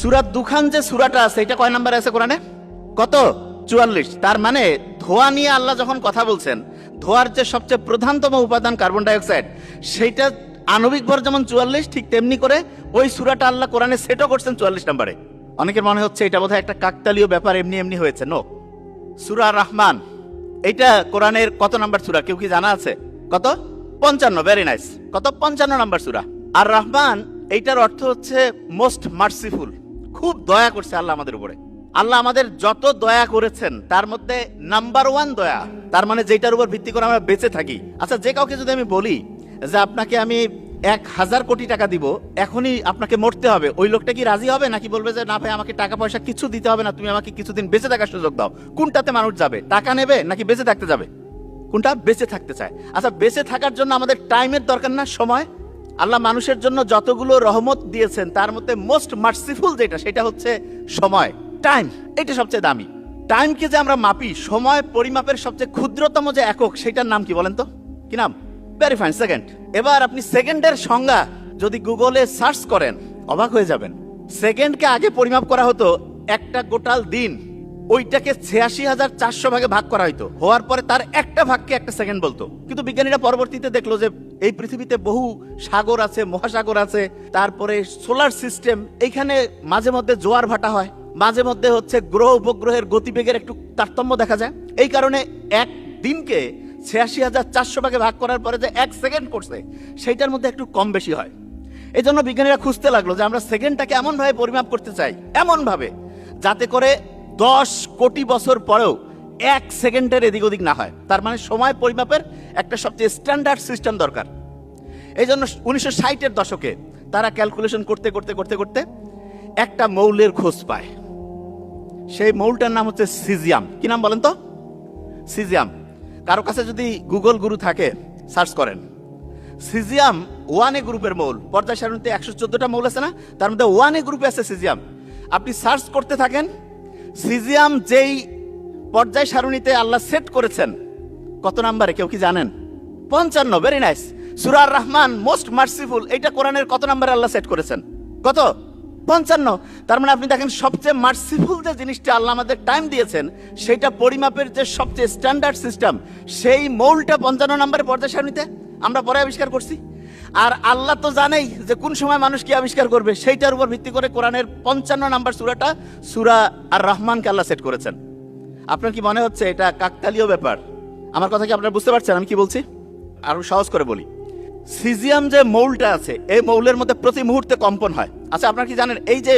সূরা দুখান যে সূরাটা আছে এটা কয় নাম্বারে আছে কোরআনে? কত? 44। তার মানে ধোঁয়া নিয়ে আল্লাহ যখন কথা বলছেন, ধোঁয়ার যে সবচেয়ে প্রধানতম উপাদান কার্বন ডাই অক্সাইড, সেইটা আণবিক ভর যেমন 44, ঠিক তেমনি করে ওই সূরাটা আল্লাহ কোরআনে সেটও করছেন 44 নম্বরে। অনেকের মনে হচ্ছে এটা বোধহয় একটা কাকতালীয় ব্যাপার, এমনি এমনি হয়েছে। নো, সূরা রহমান এইটা কোরআনের কত নাম্বার সূরা কেউ কি জানা আছে? কত? 55। Very nice. কত? 55 নাম্বার সূরা। আর রহমান এইটার অর্থ হচ্ছে মোস্ট মার্সিফুল, খুব দয়া করছে আল্লাহ আমাদের উপরে। আল্লাহ আমাদের যত দয়া করেছেন তার মধ্যে নাম্বার 1 দয়া, তার মানে যেটার উপর ভিত্তি করে আমরা বেঁচে থাকি। আচ্ছা, যে কাউকে যদি আমি বলি যে আপনাকে আমি 1000 কোটি টাকা দিব, এখনই আপনাকে মরতে হবে, ওই লোকটা কি রাজি হবে? নাকি বলবে যে না ভাই, আমাকে টাকা পয়সা কিছু দিতে হবে না, তুমি আমাকে কিছুদিন বেঁচে থাকার সুযোগ দাও? কোনটাতে মানুষ যাবে? টাকা নেবে নাকি বেঁচে থাকতে যাবে? কোনটা? বেঁচে থাকতে চায়। আচ্ছা, বেঁচে থাকার জন্য আমাদের টাইমের দরকার না, সময়? আল্লাহ মানুষের জন্য যতগুলো রহমত দিয়েছেন তার মধ্যে মোস্ট মার্সিফুল যেটা, সেটা হচ্ছে সময়, টাইম। এটা সবচেয়ে দামি। টাইমকে যে আমরা মাপি, সময় পরিমাপের সবচেয়ে ক্ষুদ্রতম যে একক, সেটার নাম কি বলেন তো? কি নাম? Very fine, second. এবার আপনি সেকেন্ডের সংজ্ঞা যদি গুগলে সার্চ করেন অবাক হয়ে যাবেন। সেকেন্ডকে আগে পরিমাপ করা হতো একটা গোটাল দিন, ওইটাকে 86,400 ভাগে ভাগ করা হইতো, হওয়ার পরে তার একটা ভাগকে একটা সেকেন্ড বলতো। কিন্তু বিজ্ঞানীরা পরবর্তীতে দেখলো যে এই পৃথিবীতে বহু সাগর আছে, মহাসাগর আছে, তারপরে সোলার সিস্টেম, এইখানে মাঝে মধ্যে জোয়ার ভাটা হয়, মাঝে মধ্যে হচ্ছে গ্রহ উপগ্রহের গতিবেগের একটু তারতম্য দেখা যায়। এই কারণে এক দিনকে 86,400 ভাগে ভাগ করার পরে যে 1 সেকেন্ড করছে, সেইটার মধ্যে একটু কম বেশি হয়। এই জন্য বিজ্ঞানীরা খুঁজতে লাগলো যে আমরা সেকেন্ডটাকে এমন ভাবে পরিমাপ করতে চাই, এমন ভাবে যাতে করে 10 কোটি বছর পরেও 1 সেকেন্ডের এদিক ওদিক না হয়। তার মানে সময় পরিমাপের একটা সবচেয়ে স্ট্যান্ডার্ড সিস্টেম দরকার। এই জন্য 1960-এর দশকে তারা ক্যালকুলেশন করতে করতে করতে করতে একটা মৌলের খোঁজ পায়। সেই মৌলটার নাম হচ্ছে সিজিয়াম। কি নাম বলেন তো? সিজিয়াম। কারো কাছে যদি গুগল গুরু থাকে, সার্চ করেন সিজিয়াম 1A গ্রুপের মৌল। পর্যায় সারণীতে 114টা মৌল আছে না, তার মধ্যে 1A গ্রুপে আছে সিজিয়াম। আপনি সার্চ করতে থাকেন, সিজিয়াম যেই পর্যায় সারণীতে আল্লাহ সেট করেছেন কত নাম্বারে কেউ কি জানেন? 55। Very nice. সূরা রহমান মোস্ট মার্সিফুল, এইটা কোরআনের কত নাম্বারে আল্লাহ সেট করেছেন? কত? 55। তার মানে আপনি দেখেন সবচেয়ে মার্সিফুল যে জিনিসটা আল্লাহ আমাদের টাইম দিয়েছেন, সেটা পরিমাপের যে সবচেয়ে স্ট্যান্ডার্ড সিস্টেম, সেই মৌলটা 55 নম্বরে পর্যায় সারণীতে আমরা পরে আবিষ্কার করছি। আর আল্লাহ তো জানেই যে কোন সময় মানুষ কি আবিষ্কার করবে, সেইটার উপর ভিত্তি করে কোরআনের 55 নাম্বার সূরাটা, সূরা আর রহমানকে আল্লাহ সেট করেছেন। আপনার কি মনে হচ্ছে এটা কাকতালীয় ব্যাপার? আমার কথা কি আপনারা বুঝতে পারছেন আমি কি বলছি? আরো সহজ করে বলি, সিজিয়াম যে মৌলটা আছে, এই মৌলের মধ্যে প্রতি মুহূর্তে কম্পন হয়। আচ্ছা, আপনারা কি জানেন এই যে